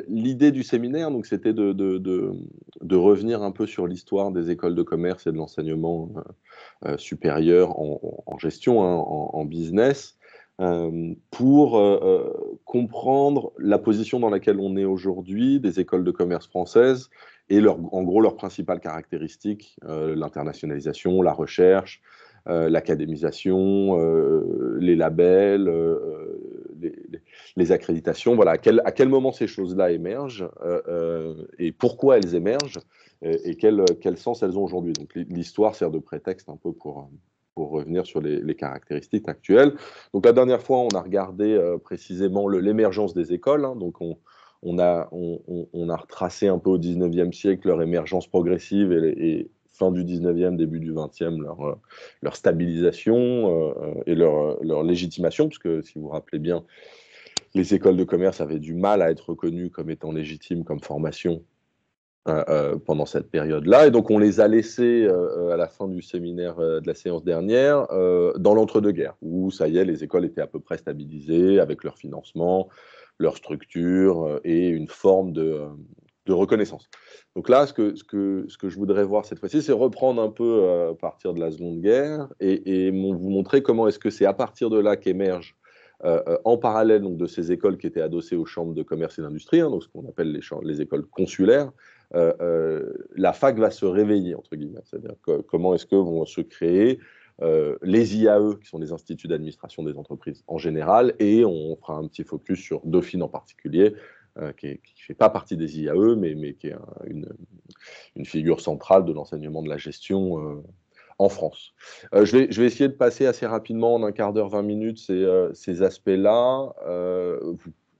L'idée du séminaire, donc, c'était de revenir un peu sur l'histoire des écoles de commerce et de l'enseignement supérieur en gestion, hein, en business, pour comprendre la position dans laquelle on est aujourd'hui des écoles de commerce françaises et en gros leurs principales caractéristiques, l'internationalisation, la recherche, l'académisation, les labels, les accréditations. Voilà, à quel moment ces choses-là émergent et pourquoi elles émergent et quel sens elles ont aujourd'hui. Donc l'histoire sert de prétexte un peu pour revenir sur les caractéristiques actuelles. Donc la dernière fois, on a regardé précisément l'émergence des écoles. Hein. Donc on a retracé un peu au 19e siècle leur émergence progressive et fin du 19e, début du 20e, leur stabilisation et leur légitimation, parce que si vous vous rappelez bien, les écoles de commerce avaient du mal à être reconnues comme étant légitimes comme formation pendant cette période-là. Et donc, on les a laissés à la fin du séminaire de la séance dernière dans l'entre-deux-guerres, où ça y est, les écoles étaient à peu près stabilisées avec leur financement, leur structure et une forme de reconnaissance. Donc là, ce que je voudrais voir cette fois-ci, c'est reprendre un peu à partir de la Seconde Guerre et vous montrer comment est-ce que c'est à partir de là qu'émergent en parallèle donc, de ces écoles qui étaient adossées aux chambres de commerce et d'industrie, hein, donc ce qu'on appelle les écoles consulaires, la fac va se réveiller, entre guillemets. C'est-à-dire comment est-ce que vont se créer les IAE, qui sont les instituts d'administration des entreprises en général, et on fera un petit focus sur Dauphine en particulier, qui ne fait pas partie des IAE, mais qui est une figure centrale de l'enseignement de la gestion en France. Je vais essayer de passer assez rapidement, en un quart d'heure, 20 minutes, ces aspects-là.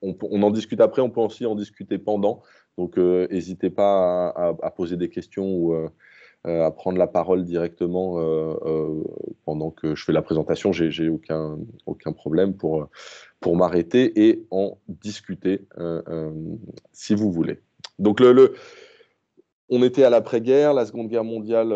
On en discute après, on peut aussi en discuter pendant. Donc, n'hésitez pas à poser des questions ou à prendre la parole directement pendant que je fais la présentation. J'ai aucun problème pour m'arrêter et en discuter si vous voulez. Donc, on était à l'après-guerre, la Seconde Guerre mondiale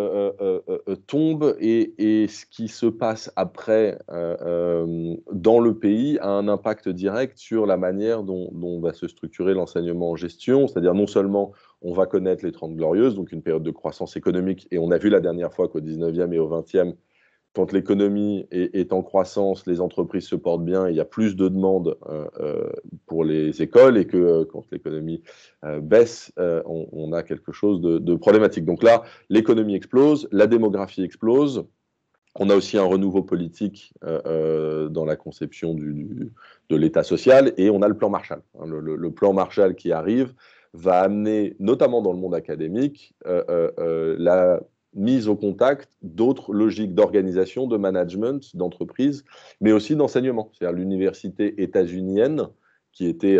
tombe et ce qui se passe après dans le pays a un impact direct sur la manière dont va se structurer l'enseignement en gestion. C'est-à-dire non seulement on va connaître les 30 Glorieuses, donc une période de croissance économique, et on a vu la dernière fois qu'au 19e et au 20e, quand l'économie est en croissance, les entreprises se portent bien, il y a plus de demandes pour les écoles et que quand l'économie baisse, on a quelque chose de problématique. Donc là, l'économie explose, la démographie explose. On a aussi un renouveau politique dans la conception de l'État social et on a le plan Marshall. Hein, le plan Marshall qui arrive va amener, notamment dans le monde académique, la mise au contact d'autres logiques d'organisation, de management, d'entreprise, mais aussi d'enseignement. C'est-à-dire l'université états-unienne, qui était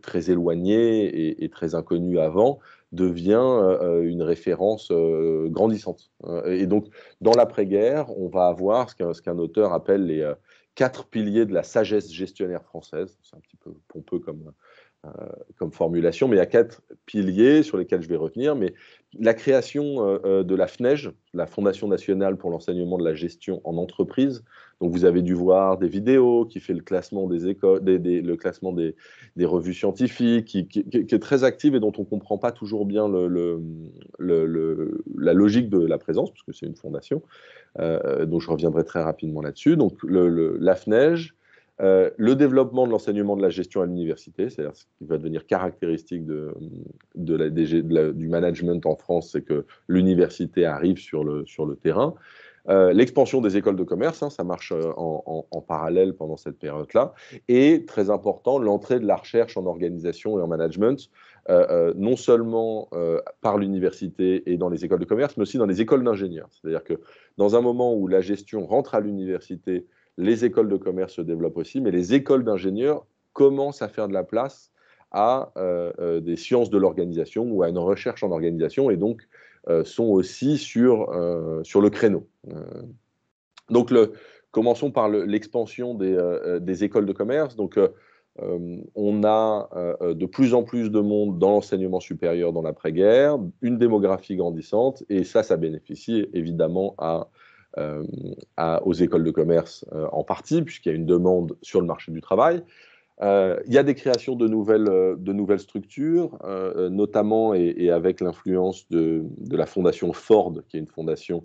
très éloignée et très inconnue avant, devient une référence grandissante. Et donc, dans l'après-guerre, on va avoir ce qu'un auteur appelle les 4 piliers de la sagesse gestionnaire française. C'est un petit peu pompeux comme formulation, mais il y a 4 piliers sur lesquels je vais revenir. Mais la création de la FNEJ, la Fondation nationale pour l'enseignement de la gestion en entreprise. Donc vous avez dû voir des vidéos qui fait le classement des écoles, le classement des revues scientifiques, qui est très active et dont on ne comprend pas toujours bien la logique de la présence, puisque c'est une fondation. Donc je reviendrai très rapidement là-dessus. Donc la FNEJ, le développement de l'enseignement de la gestion à l'université, c'est-à-dire ce qui va devenir caractéristique du management en France, c'est que l'université arrive sur le terrain. L'expansion des écoles de commerce, hein, ça marche en parallèle pendant cette période-là. Et, très important, l'entrée de la recherche en organisation et en management, non seulement par l'université et dans les écoles de commerce, mais aussi dans les écoles d'ingénieurs. C'est-à-dire que dans un moment où la gestion rentre à l'université, les écoles de commerce se développent aussi, mais les écoles d'ingénieurs commencent à faire de la place à des sciences de l'organisation ou à une recherche en organisation et donc sont aussi sur le créneau. Donc, commençons par l'expansion des écoles de commerce. Donc, on a de plus en plus de monde dans l'enseignement supérieur dans l'après-guerre, une démographie grandissante, et ça bénéficie évidemment aux écoles de commerce en partie, puisqu'il y a une demande sur le marché du travail. Il y a des créations de nouvelles structures, notamment et avec l'influence de la fondation Ford, qui est une fondation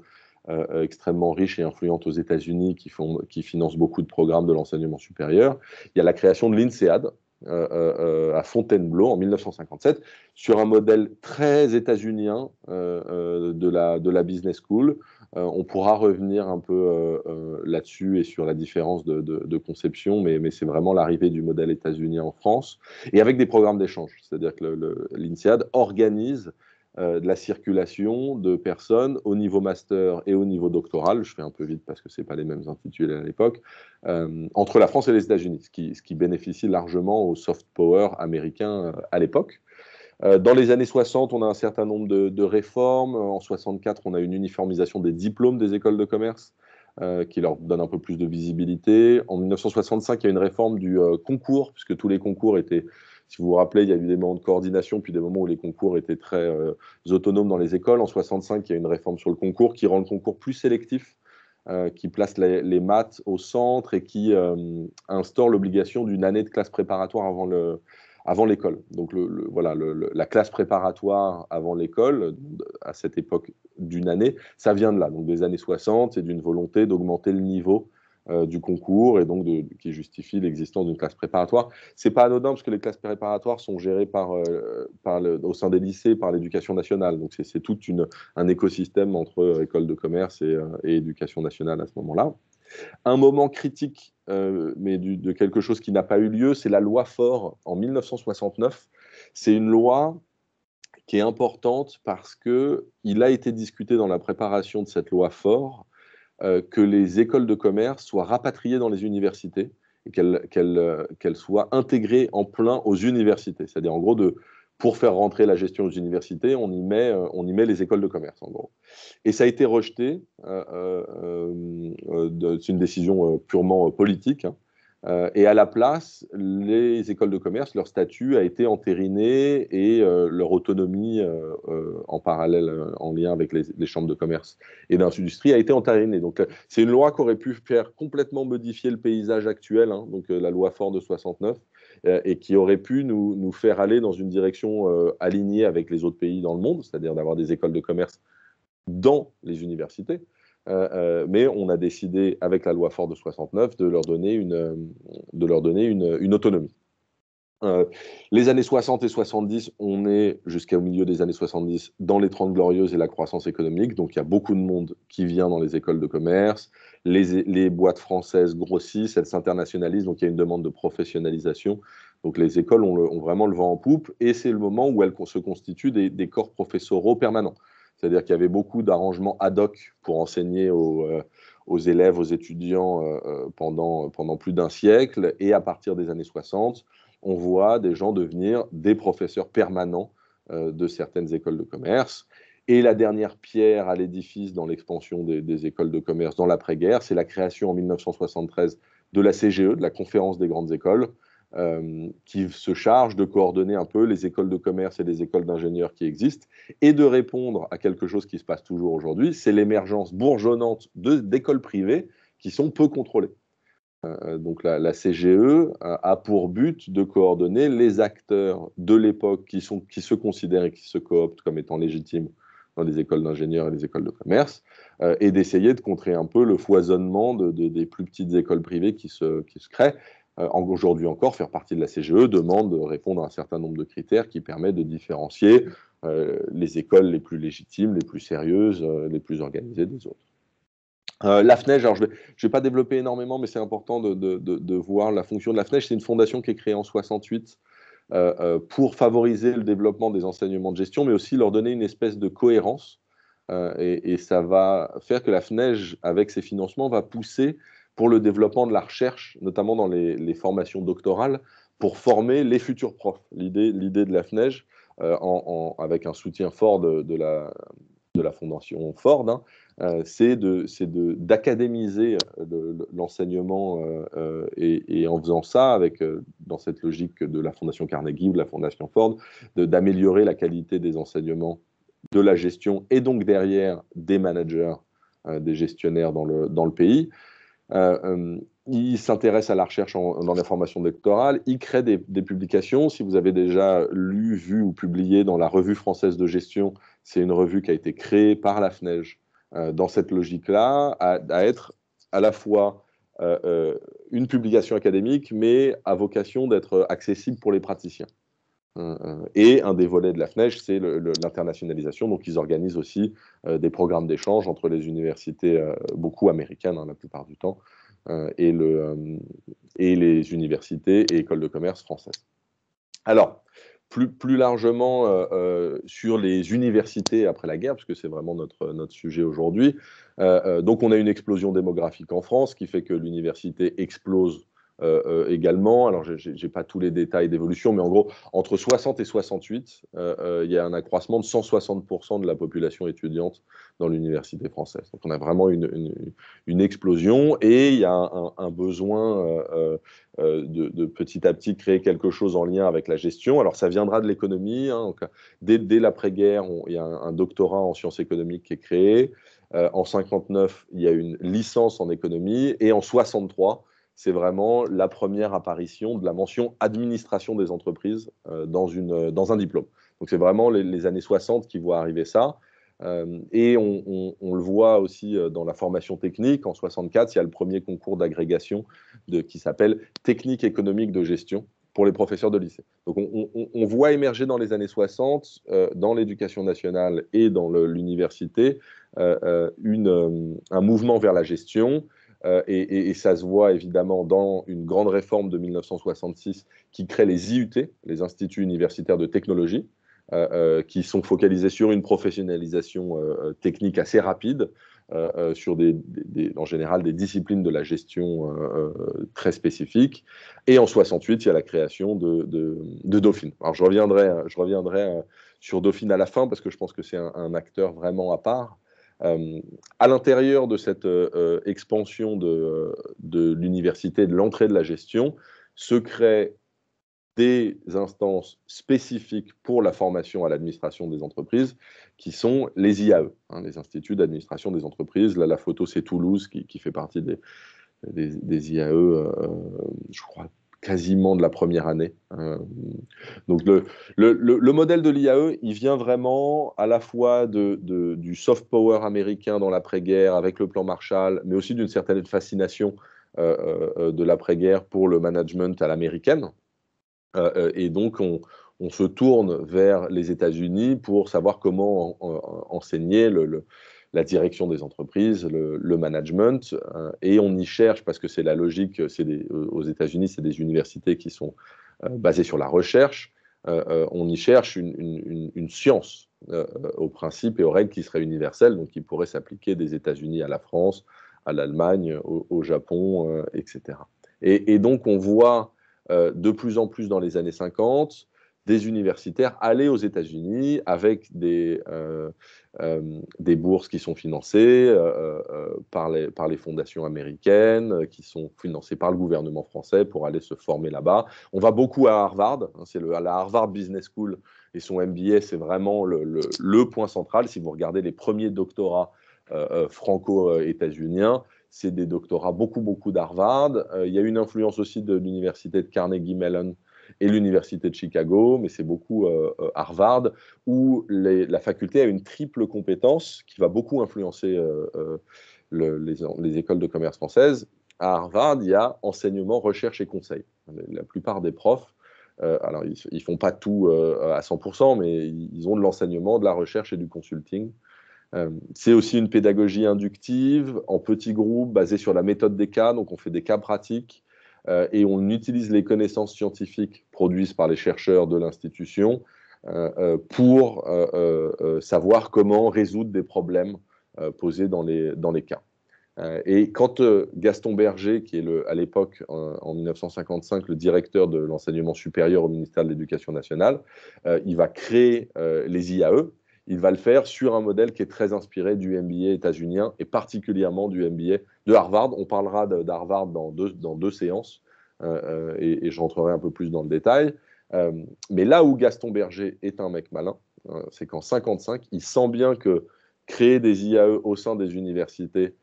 extrêmement riche et influente aux États-Unis, qui finance beaucoup de programmes de l'enseignement supérieur. Il y a la création de l'INSEAD à Fontainebleau en 1957, sur un modèle très états-unien de la business school. On pourra revenir un peu là-dessus et sur la différence de conception, mais c'est vraiment l'arrivée du modèle états-unien en France, et avec des programmes d'échange. C'est-à-dire que l'INSEAD organise de la circulation de personnes au niveau master et au niveau doctoral, je fais un peu vite parce que ce n'est pas les mêmes intitulés à l'époque, entre la France et les États-Unis, ce qui bénéficie largement au soft power américain à l'époque. Dans les années 60, on a un certain nombre de réformes. En 64, on a une uniformisation des diplômes des écoles de commerce qui leur donne un peu plus de visibilité. En 1965, il y a une réforme du concours, puisque tous les concours étaient, si vous vous rappelez, il y a eu des moments de coordination, puis des moments où les concours étaient très autonomes dans les écoles. En 65, il y a une réforme sur le concours qui rend le concours plus sélectif, qui place les maths au centre et qui instaure l'obligation d'une année de classe préparatoire avant l'école. Donc voilà, la classe préparatoire avant l'école, à cette époque d'une année, ça vient de là, donc des années 60, et d'une volonté d'augmenter le niveau du concours, et donc qui justifie l'existence d'une classe préparatoire. C'est pas anodin, parce que les classes préparatoires sont gérées au sein des lycées par l'éducation nationale, donc c'est tout un écosystème entre école de commerce et éducation nationale à ce moment-là. Un moment critique, mais de quelque chose qui n'a pas eu lieu, c'est la loi Faure en 1969. C'est une loi qui est importante parce qu'il a été discuté dans la préparation de cette loi Faure que les écoles de commerce soient rapatriées dans les universités et qu'elles soient intégrées en plein aux universités. C'est-à-dire, en gros, pour faire rentrer la gestion aux universités, on y met les écoles de commerce, en gros. Et ça a été rejeté. C'est une décision purement politique, hein. Et à la place, les écoles de commerce, leur statut a été entériné, et leur autonomie en parallèle, en lien avec les chambres de commerce et d'industrie, a été entérinée. Donc c'est une loi qui aurait pu faire complètement modifier le paysage actuel, hein, donc la loi Faure de 69, et qui aurait pu nous faire aller dans une direction alignée avec les autres pays dans le monde, c'est-à-dire d'avoir des écoles de commerce dans les universités. Mais on a décidé, avec la loi Faure de 69, de leur donner une autonomie. Les années 60 et 70, on est jusqu'au milieu des années 70 dans les 30 glorieuses et la croissance économique. Donc il y a beaucoup de monde qui vient dans les écoles de commerce. Les boîtes françaises grossissent, elles s'internationalisent, donc il y a une demande de professionnalisation. Donc les écoles ont vraiment le vent en poupe, et c'est le moment où elles se constituent des corps professoraux permanents. C'est-à-dire qu'il y avait beaucoup d'arrangements ad hoc pour enseigner aux élèves, aux étudiants pendant plus d'un siècle. Et à partir des années 60, on voit des gens devenir des professeurs permanents de certaines écoles de commerce. Et la dernière pierre à l'édifice dans l'expansion des écoles de commerce dans l'après-guerre, c'est la création en 1973 de la CGE, de la Conférence des grandes écoles, qui se charge de coordonner un peu les écoles de commerce et les écoles d'ingénieurs qui existent, et de répondre à quelque chose qui se passe toujours aujourd'hui, c'est l'émergence bourgeonnante d'écoles privées qui sont peu contrôlées. Donc la CGE a pour but de coordonner les acteurs de l'époque qui se considèrent et qui se cooptent comme étant légitimes dans les écoles d'ingénieurs et les écoles de commerce, et d'essayer de contrer un peu le foisonnement des plus petites écoles privées qui se créent. Aujourd'hui encore, faire partie de la CGE demande de répondre à un certain nombre de critères qui permettent de différencier les écoles les plus légitimes, les plus sérieuses, les plus organisées des autres. La FNEJ, alors je vais pas développer énormément, mais c'est important de voir la fonction de la FNEJ. C'est une fondation qui est créée en 68 pour favoriser le développement des enseignements de gestion, mais aussi leur donner une espèce de cohérence. Et ça va faire que la FNEJ, avec ses financements, va pousser pour le développement de la recherche, notamment dans les formations doctorales, pour former les futurs profs. L'idée de la FNEJ, avec un soutien fort de la fondation Ford, hein, c'est d'académiser l'enseignement, et en faisant ça, dans cette logique de la fondation Carnegie ou de la fondation Ford, d'améliorer la qualité des enseignements, de la gestion, et donc derrière des managers, des gestionnaires dans le pays. Il s'intéresse à la recherche dans la formation doctorale, il crée des publications. Si vous avez déjà lu, vu ou publié dans la Revue française de gestion, c'est une revue qui a été créée par la FNEJ dans cette logique-là, à être à la fois une publication académique, mais à vocation d'être accessible pour les praticiens. Et un des volets de la FNEJ, c'est l'internationalisation. Donc, ils organisent aussi des programmes d'échange entre les universités, beaucoup américaines la plupart du temps, et les universités et écoles de commerce françaises. Alors, plus largement sur les universités après la guerre, parce que c'est vraiment notre sujet aujourd'hui. Donc, on a une explosion démographique en France qui fait que l'université explose également. Alors, je n'ai pas tous les détails d'évolution, mais en gros, entre 60 et 68, il y a un accroissement de 160% de la population étudiante dans l'université française. Donc, on a vraiment une explosion et il y a un besoin de petit à petit créer quelque chose en lien avec la gestion. Alors, ça viendra de l'économie. Donc, dès l'après-guerre, il y a un doctorat en sciences économiques qui est créé. En 59, il y a une licence en économie. Et en 63, c'est vraiment la première apparition de la mention administration des entreprises dans un diplôme. Donc, c'est vraiment les années 60 qui voient arriver ça. Et on le voit aussi dans la formation technique. En 64, il y a le premier concours d'agrégation qui s'appelle Technique économique de gestion pour les professeurs de lycée. Donc, on voit émerger dans les années 60, dans l'éducation nationale et dans l'université, un mouvement vers la gestion. Et ça se voit évidemment dans une grande réforme de 1966 qui crée les IUT, les Instituts universitaires de technologie, qui sont focalisés sur une professionnalisation technique assez rapide, sur en général des disciplines de la gestion très spécifiques. Et en 68, il y a la création de Dauphine. Alors je reviendrai sur Dauphine à la fin, parce que je pense que c'est un acteur vraiment à part. À l'intérieur de cette expansion de l'université, de l'entrée de la gestion, se crée des instances spécifiques pour la formation à l'administration des entreprises, qui sont les IAE, les instituts d'administration des entreprises. Là, la photo, c'est Toulouse, qui fait partie des IAE, je crois, quasiment de la première année. Donc, le modèle de l'IAE, il vient vraiment à la fois du soft power américain dans l'après-guerre, avec le plan Marshall, mais aussi d'une certaine fascination de l'après-guerre pour le management à l'américaine. Et donc, on se tourne vers les États-Unis pour savoir comment enseigner la direction des entreprises, le management. Et on y cherche, parce que c'est la logique, aux États-Unis, c'est des universités qui sont basées sur la recherche. On y cherche une science aux principes et aux règles qui seraient universelles, donc qui pourraient s'appliquer des États-Unis à la France, à l'Allemagne, au Japon, etc. Et donc, on voit de plus en plus dans les années 50, des universitaires aller aux États-Unis avec des bourses qui sont financées par les fondations américaines, qui sont financées par le gouvernement français pour aller se former là-bas. On va beaucoup à Harvard, c'est la Harvard Business School et son MBA, c'est vraiment le point central. Si vous regardez les premiers doctorats franco-états-uniens, c'est des doctorats beaucoup d'Harvard. Il y a une influence aussi de l'université de Carnegie Mellon et l'université de Chicago, mais c'est beaucoup Harvard, où la faculté a une triple compétence qui va beaucoup influencer les écoles de commerce françaises. À Harvard, il y a enseignement, recherche et conseil. La plupart des profs, alors ils ne font pas tout à 100%, mais ils ont de l'enseignement, de la recherche et du consulting. C'est aussi une pédagogie inductive, en petits groupes, basée sur la méthode des cas. Donc, on fait des cas pratiques et on utilise les connaissances scientifiques produites par les chercheurs de l'institution pour savoir comment résoudre des problèmes posés dans les cas. Et quand Gaston Berger, qui est à l'époque, en 1955, le directeur de l'enseignement supérieur au ministère de l'Éducation nationale, il va créer les IAE. Il va le faire sur un modèle qui est très inspiré du MBA états-unien et particulièrement du MBA de Harvard. On parlera d'Harvard dans deux séances et je rentrerai un peu plus dans le détail. Mais là où Gaston Berger est un mec malin, c'est qu'en 1955, il sent bien que créer des IAE au sein des universités,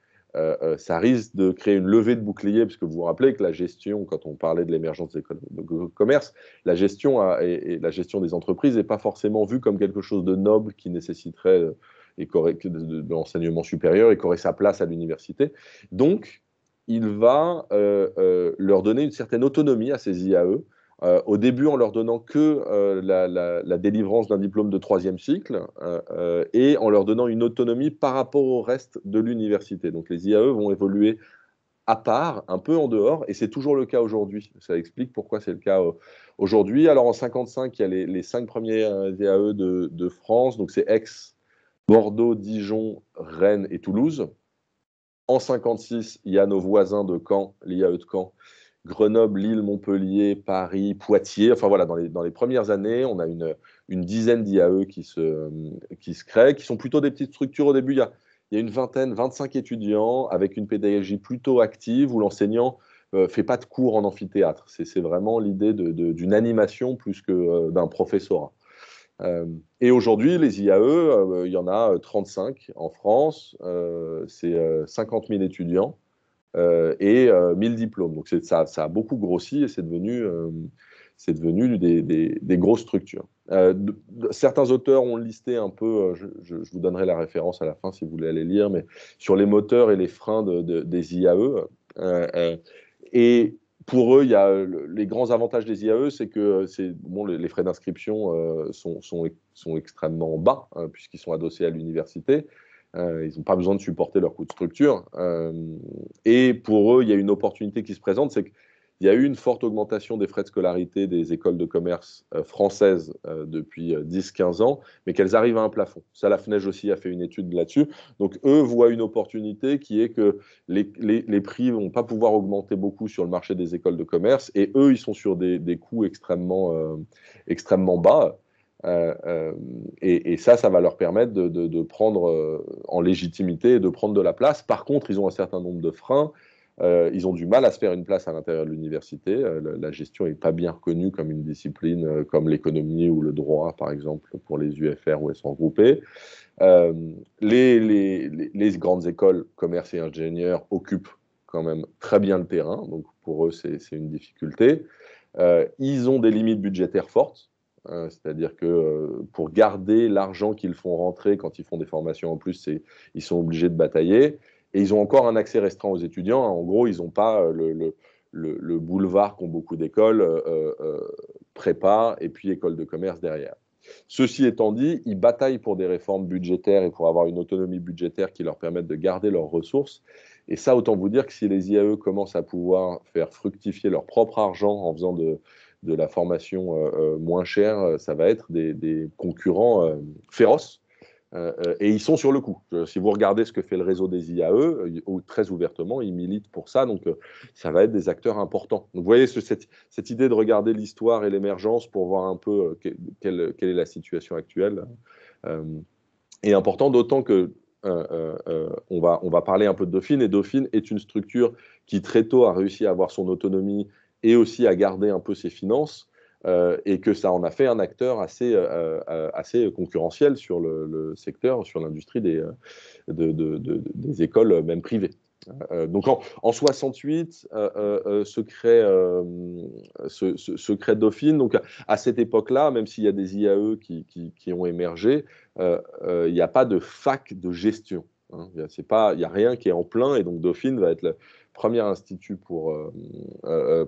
ça risque de créer une levée de bouclier, parce que vous vous rappelez que la gestion, quand on parlait de l'émergence des écoles de commerce, la gestion et la gestion des entreprises n'est pas forcément vue comme quelque chose de noble qui nécessiterait de l'enseignement supérieur et qui aurait sa place à l'université. Donc, il va leur donner une certaine autonomie à ces IAE, au début en leur donnant que la délivrance d'un diplôme de 3e cycle et en leur donnant une autonomie par rapport au reste de l'université. Donc les IAE vont évoluer à part, un peu en dehors, et c'est toujours le cas aujourd'hui. Ça explique pourquoi c'est le cas aujourd'hui. Alors en 55, il y a les 5 premiers IAE de France, donc c'est Aix, Bordeaux, Dijon, Rennes et Toulouse. En 56, il y a nos voisins de Caen, l'IAE de Caen, Grenoble, Lille, Montpellier, Paris, Poitiers. Enfin voilà, dans les premières années, on a une dizaine d'IAE qui se créent, qui sont plutôt des petites structures au début. Il y a une vingtaine, 25 étudiants avec une pédagogie plutôt active où l'enseignant fait pas de cours en amphithéâtre. C'est vraiment l'idée d'une animation plus que d'un professorat. Et aujourd'hui, les IAE, il y en a 35 en France, c'est 50 000 étudiants et 1000 diplômes. Donc ça a beaucoup grossi et c'est devenu des grosses structures. Certains auteurs ont listé un peu, je vous donnerai la référence à la fin si vous voulez aller lire, mais sur les moteurs et les freins des IAE. Et pour eux, il y a les grands avantages des IAE, c'est que les frais d'inscription sont extrêmement bas, puisqu'ils sont adossés à l'université. Ils n'ont pas besoin de supporter leur coût de structure. Et pour eux, il y a une opportunité qui se présente, c'est qu'il y a eu une forte augmentation des frais de scolarité des écoles de commerce françaises depuis 10-15 ans, mais qu'elles arrivent à un plafond. Ça, la FNEJ aussi a fait une étude là-dessus. Donc, eux voient une opportunité qui est que les prix ne vont pas pouvoir augmenter beaucoup sur le marché des écoles de commerce, et eux, ils sont sur des coûts extrêmement bas. Et ça va leur permettre de prendre en légitimité et de prendre de la place. Par contre, ils ont un certain nombre de freins. Ils ont du mal à se faire une place à l'intérieur de l'université. La gestion n'est pas bien reconnue comme une discipline comme l'économie ou le droit, par exemple, pour les UFR où elles sont regroupées. Les grandes écoles, commerce et ingénieurs, occupent quand même très bien le terrain. Donc, pour eux, c'est une difficulté. Ils ont des limites budgétaires fortes. C'est-à-dire que pour garder l'argent qu'ils font rentrer quand ils font des formations en plus, ils sont obligés de batailler. Et ils ont encore un accès restreint aux étudiants. En gros, ils n'ont pas le boulevard qu'ont beaucoup d'écoles, prépa et puis école de commerce derrière. Ceci étant dit, ils bataillent pour des réformes budgétaires et pour avoir une autonomie budgétaire qui leur permette de garder leurs ressources. Et ça, autant vous dire que si les IAE commencent à pouvoir faire fructifier leur propre argent en faisant de la formation moins chère, ça va être des concurrents féroces. Et ils sont sur le coup. Si vous regardez ce que fait le réseau des IAE, très ouvertement, ils militent pour ça. Donc, ça va être des acteurs importants. Donc, vous voyez cette idée de regarder l'histoire et l'émergence pour voir un peu quelle est la situation actuelle est important, d'autant que on va parler un peu de Dauphine. Et Dauphine est une structure qui, très tôt, a réussi à avoir son autonomie et aussi à garder un peu ses finances. Et que ça en a fait un acteur assez concurrentiel sur le secteur, sur l'industrie des écoles, même privées. Donc en 68 se crée Dauphine. Donc à cette époque-là, même s'il y a des IAE qui ont émergé, il n'y a pas de fac de gestion. Hein. Il n'y a rien qui est en plein, et donc Dauphine va être le premier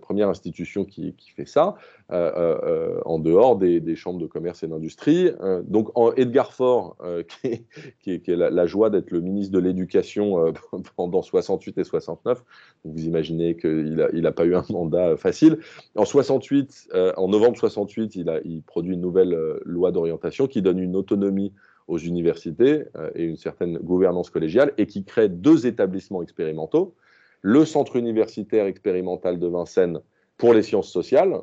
première institution qui fait ça, en dehors des chambres de commerce et d'industrie. Donc Edgar Faure, qui est la joie d'être le ministre de l'Éducation pendant 68 et 69, donc vous imaginez qu'il n'a pas eu un mandat facile. En 68, en novembre 68, il produit une nouvelle loi d'orientation qui donne une autonomie aux universités et une certaine gouvernance collégiale, et qui crée 2 établissements expérimentaux. Le centre universitaire expérimental de Vincennes pour les sciences sociales,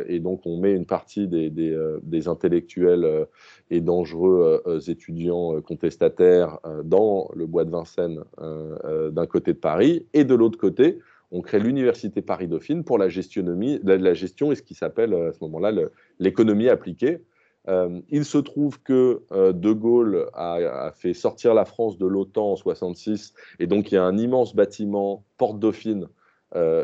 et donc on met une partie des intellectuels et dangereux étudiants contestataires dans le bois de Vincennes d'un côté de Paris, et de l'autre côté, on crée l'université Paris-Dauphine pour la gestion et ce qui s'appelle à ce moment-là l'économie appliquée, Il se trouve que De Gaulle a fait sortir la France de l'OTAN en 66, et donc il y a un immense bâtiment, Porte Dauphine,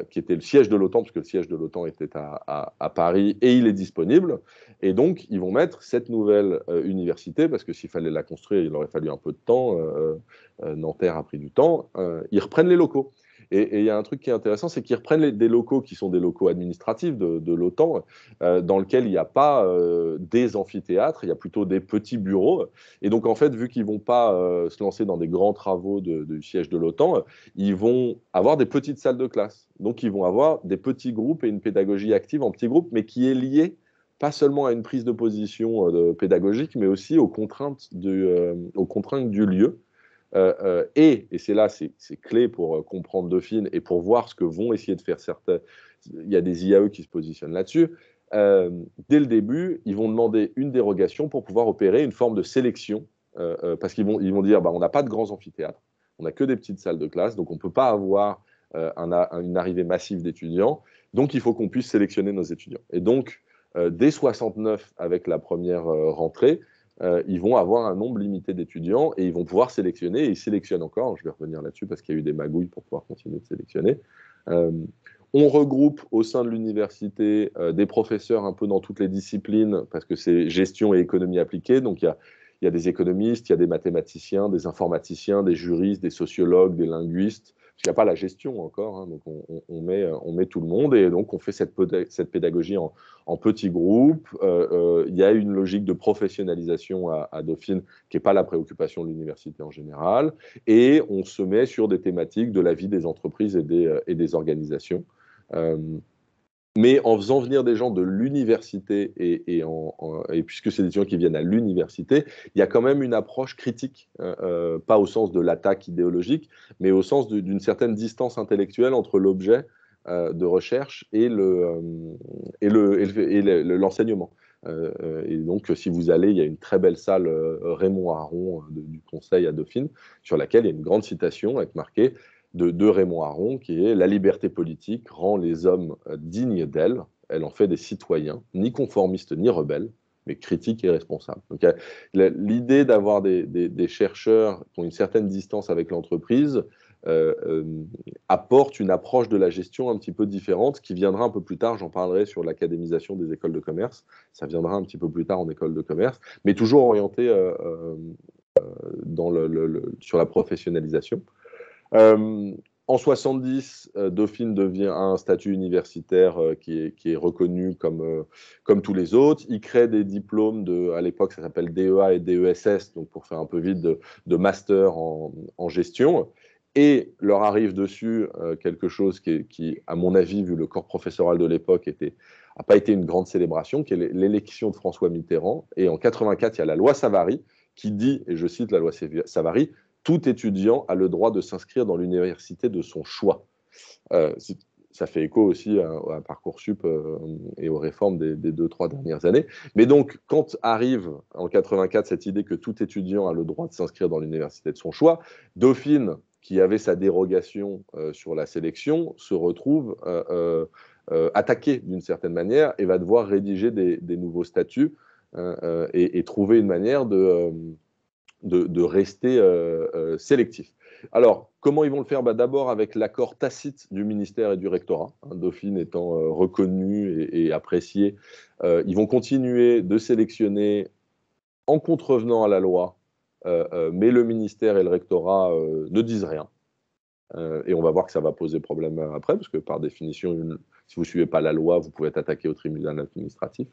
qui était le siège de l'OTAN, parce que le siège de l'OTAN était à Paris, et il est disponible. Et donc, ils vont mettre cette nouvelle université, parce que s'il fallait la construire, il aurait fallu un peu de temps. Nanterre a pris du temps. Ils reprennent les locaux. Et il y a un truc qui est intéressant, c'est qu'ils reprennent des locaux qui sont des locaux administratifs de l'OTAN, dans lesquels il n'y a pas des amphithéâtres, il y a plutôt des petits bureaux. Et donc, en fait, vu qu'ils ne vont pas se lancer dans des grands travaux du siège de l'OTAN, ils vont avoir des petites salles de classe. Donc, ils vont avoir des petits groupes et une pédagogie active en petits groupes, mais qui est liée pas seulement à une prise de position pédagogique, mais aussi aux contraintes du lieu. Et c'est là, c'est clé pour comprendre Dauphine et pour voir ce que vont essayer de faire certains. Il y a des IAE qui se positionnent là-dessus. Dès le début, ils vont demander une dérogation pour pouvoir opérer une forme de sélection, parce qu'ils vont dire, bah, on n'a pas de grands amphithéâtres, on n'a que des petites salles de classe, donc on ne peut pas avoir une arrivée massive d'étudiants, donc il faut qu'on puisse sélectionner nos étudiants. Et donc, dès 69, avec la première rentrée, ils vont avoir un nombre limité d'étudiants et ils vont pouvoir sélectionner, et ils sélectionnent encore, je vais revenir là-dessus parce qu'il y a eu des magouilles pour pouvoir continuer de sélectionner. On regroupe au sein de l'université des professeurs un peu dans toutes les disciplines, parce que c'est gestion et économie appliquée, donc il y a des économistes, il y a des mathématiciens, des informaticiens, des juristes, des sociologues, des linguistes, parce qu'il n'y a pas la gestion encore, hein, donc on met tout le monde, et donc on fait cette pédagogie en petits groupes. Il y a une logique de professionnalisation à Dauphine, qui n'est pas la préoccupation de l'université en général, et on se met sur des thématiques de la vie des entreprises et des organisations. Mais en faisant venir des gens de l'université, et puisque c'est des gens qui viennent à l'université, il y a quand même une approche critique, pas au sens de l'attaque idéologique, mais au sens d'une certaine distance intellectuelle entre l'objet de recherche et l'enseignement. Et donc, si vous allez, il y a une très belle salle Raymond Aron du Conseil à Dauphine, sur laquelle il y a une grande citation avec marqué de Raymond Aron, qui est « La liberté politique rend les hommes dignes d'elle, elle en fait des citoyens, ni conformistes ni rebelles, mais critiques et responsables ». Donc, l'idée d'avoir des chercheurs qui ont une certaine distance avec l'entreprise apporte une approche de la gestion un petit peu différente, qui viendra un peu plus tard. J'en parlerai sur l'académisation des écoles de commerce, ça viendra un petit peu plus tard en école de commerce, mais toujours orienté sur la professionnalisation. En 70, Dauphine devient un statut universitaire qui est reconnu comme tous les autres. Il crée des diplômes à l'époque, ça s'appelle DEA et DESS, donc pour faire un peu vite, de master en gestion. Et leur arrive dessus quelque chose qui, à mon avis, vu le corps professoral de l'époque, n'a pas été une grande célébration, qui est l'élection de François Mitterrand. Et en 84, il y a la loi Savary qui dit, et je cite la loi Savary, « Tout étudiant a le droit de s'inscrire dans l'université de son choix ». Ça fait écho aussi à Parcoursup et aux réformes des 2-3 dernières années. Mais donc, quand arrive en 84 cette idée que tout étudiant a le droit de s'inscrire dans l'université de son choix, Dauphine, qui avait sa dérogation sur la sélection, se retrouve attaqué d'une certaine manière et va devoir rédiger des nouveaux statuts et trouver une manière de rester sélectif. Alors, comment ils vont le faire? D'abord avec l'accord tacite du ministère et du rectorat, hein, Dauphine étant reconnu et apprécié. Ils vont continuer de sélectionner en contrevenant à la loi, mais le ministère et le rectorat ne disent rien. Et on va voir que ça va poser problème après, parce que par définition, si vous ne suivez pas la loi, vous pouvez être attaqué au tribunal administratif.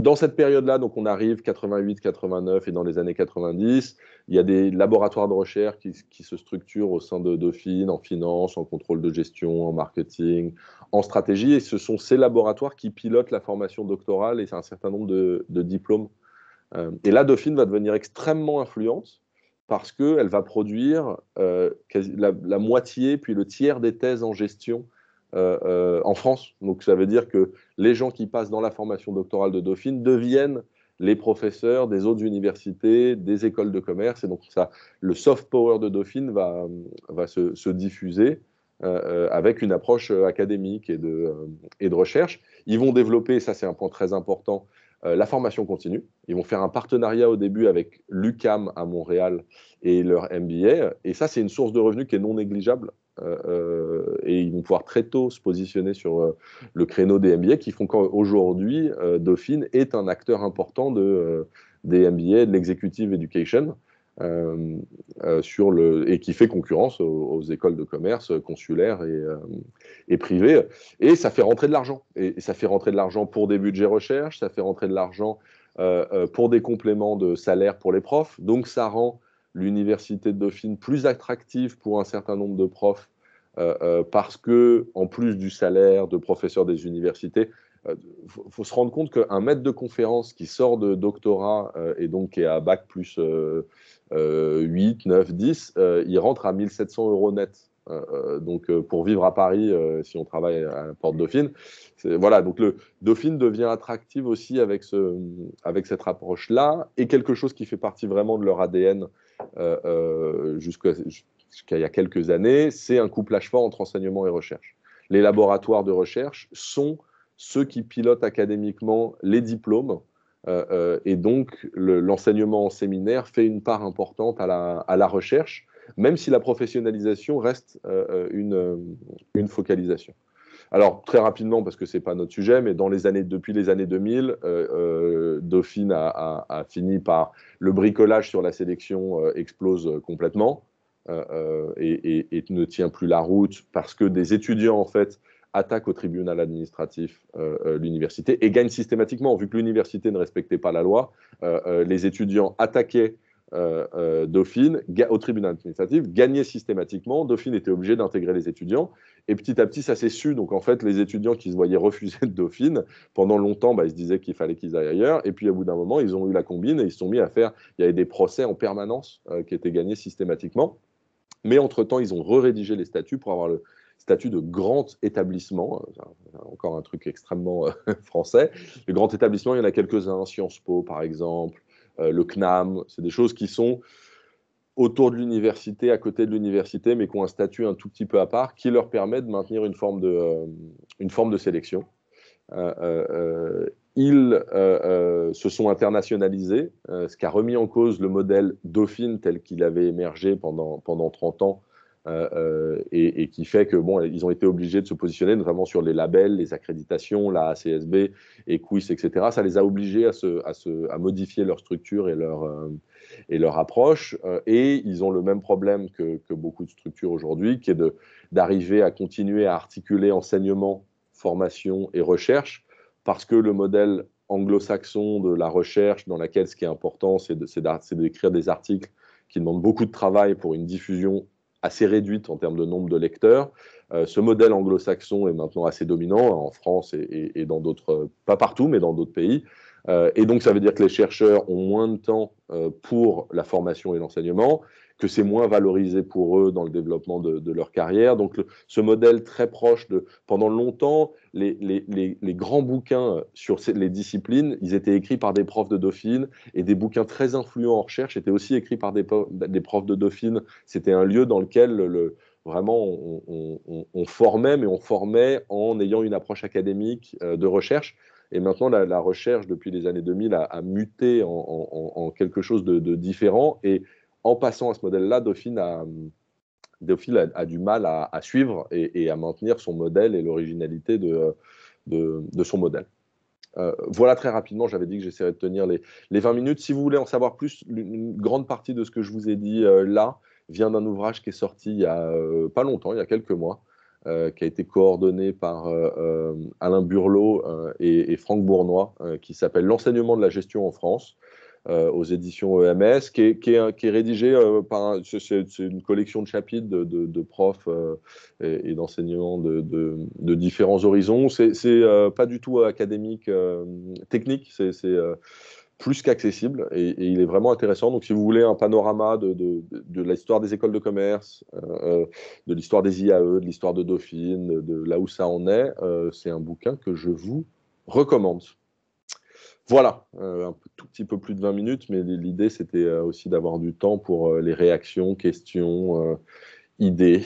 Dans cette période-là, donc on arrive 88, 89 et dans les années 90, il y a des laboratoires de recherche qui se structurent au sein de Dauphine, en finance, en contrôle de gestion, en marketing, en stratégie. Et ce sont ces laboratoires qui pilotent la formation doctorale et c'est un certain nombre de diplômes. Et là, Dauphine va devenir extrêmement influente parce qu'elle va produire la moitié, puis le tiers des thèses en gestion en France. Donc ça veut dire que les gens qui passent dans la formation doctorale de Dauphine deviennent les professeurs des autres universités, des écoles de commerce. Et donc ça, le soft power de Dauphine va se diffuser avec une approche académique et de recherche. Ils vont développer, ça c'est un point très important, la formation continue. Ils vont faire un partenariat au début avec l'UQAM à Montréal et leur MBA. Et ça, c'est une source de revenus qui est non négligeable. Et ils vont pouvoir très tôt se positionner sur le créneau des MBA qui font qu'aujourd'hui, Dauphine est un acteur important des MBA, de l'executive education. Et qui fait concurrence aux écoles de commerce consulaires et privées. Et ça fait rentrer de l'argent. Et ça fait rentrer de l'argent pour des budgets recherche, ça fait rentrer de l'argent pour des compléments de salaire pour les profs. Donc ça rend l'université de Dauphine plus attractive pour un certain nombre de profs parce que, en plus du salaire de professeurs des universités, faut se rendre compte qu'un maître de conférence qui sort de doctorat et donc qui est à bac plus 8, 9, 10, il rentre à 1 700 € net. Donc pour vivre à Paris, si on travaille à la Porte Dauphine, voilà, donc le Dauphine devient attractive aussi avec cette approche-là, et quelque chose qui fait partie vraiment de leur ADN jusqu'à il y a quelques années, c'est un couplage fort entre enseignement et recherche. Les laboratoires de recherche sont ceux qui pilotent académiquement les diplômes, et donc l'enseignement en séminaire fait une part importante à la recherche, même si la professionnalisation reste une focalisation. Alors, très rapidement, parce que ce n'est pas notre sujet, mais depuis les années 2000, Dauphine a fini par... Le bricolage sur la sélection explose complètement et ne tient plus la route parce que des étudiants, en fait, attaquent au tribunal administratif l'université et gagnent systématiquement. Vu que l'université ne respectait pas la loi, les étudiants attaquaient Dauphine au tribunal administratif, gagnaient systématiquement. Dauphine était obligé d'intégrer les étudiants. Et petit à petit, ça s'est su. Donc, en fait, les étudiants qui se voyaient refuser de Dauphine, pendant longtemps, ils se disaient qu'il fallait qu'ils aillent ailleurs. Et puis, au bout d'un moment, ils ont eu la combine et ils se sont mis à faire... Il y avait des procès en permanence qui étaient gagnés systématiquement. Mais entre-temps, ils ont rédigé les statuts pour avoir le statut de grand établissement. Encore un truc extrêmement français. Le grand établissement, il y en a quelques-uns. Sciences Po, par exemple. Le CNAM. C'est des choses qui sont autour de l'université, à côté de l'université, mais qui ont un statut un tout petit peu à part, qui leur permet de maintenir une forme de sélection. Ils se sont internationalisés, ce qui a remis en cause le modèle Dauphine tel qu'il avait émergé pendant 30 ans, et qui fait que ils ont été obligés de se positionner notamment sur les labels, les accréditations, la ACSB, EQUIS, etc. Ça les a obligés à modifier leur structure et leur approche, et ils ont le même problème que beaucoup de structures aujourd'hui, qui est d'arriver à continuer à articuler enseignement, formation et recherche, parce que le modèle anglo-saxon de la recherche, dans laquelle ce qui est important, c'est d'écrire des articles qui demandent beaucoup de travail pour une diffusion assez réduite en termes de nombre de lecteurs. Ce modèle anglo-saxon est maintenant assez dominant en France et dans d'autres, pas partout, mais dans d'autres pays. Et donc, ça veut dire que les chercheurs ont moins de temps pour la formation et l'enseignement, que c'est moins valorisé pour eux dans le développement de leur carrière. Donc, ce modèle très proche pendant longtemps, les grands bouquins sur les disciplines, ils étaient écrits par des profs de Dauphine, et des bouquins très influents en recherche étaient aussi écrits par des profs de Dauphine. C'était un lieu dans lequel vraiment on formait, mais on formait en ayant une approche académique de recherche. Et maintenant, la recherche, depuis les années 2000, a muté en quelque chose de différent. Et en passant à ce modèle-là, Dauphine a du mal à suivre et à maintenir son modèle et l'originalité de son modèle. Voilà très rapidement, j'avais dit que j'essaierais de tenir les 20 minutes. Si vous voulez en savoir plus, une grande partie de ce que je vous ai dit là vient d'un ouvrage qui est sorti il y a pas longtemps, il y a quelques mois, qui a été coordonné par Alain Burlot et Franck Bournois, qui s'appelle L'enseignement de la gestion en France, aux éditions EMS, qui est rédigé c'est une collection de chapitres de profs et d'enseignants de différents horizons. C'est pas du tout académique, technique, c'est plus qu'accessible, et il est vraiment intéressant. Donc, si vous voulez un panorama de l'histoire des écoles de commerce, de l'histoire des IAE, de l'histoire de Dauphine, de là où ça en est, c'est un bouquin que je vous recommande. Voilà, un tout petit peu plus de 20 minutes, mais l'idée, c'était aussi d'avoir du temps pour les réactions, questions, idées.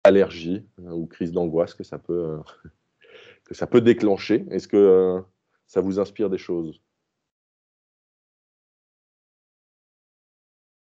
allergie ou crise d'angoisse que ça peut déclencher. Est-ce que ça vous inspire des choses?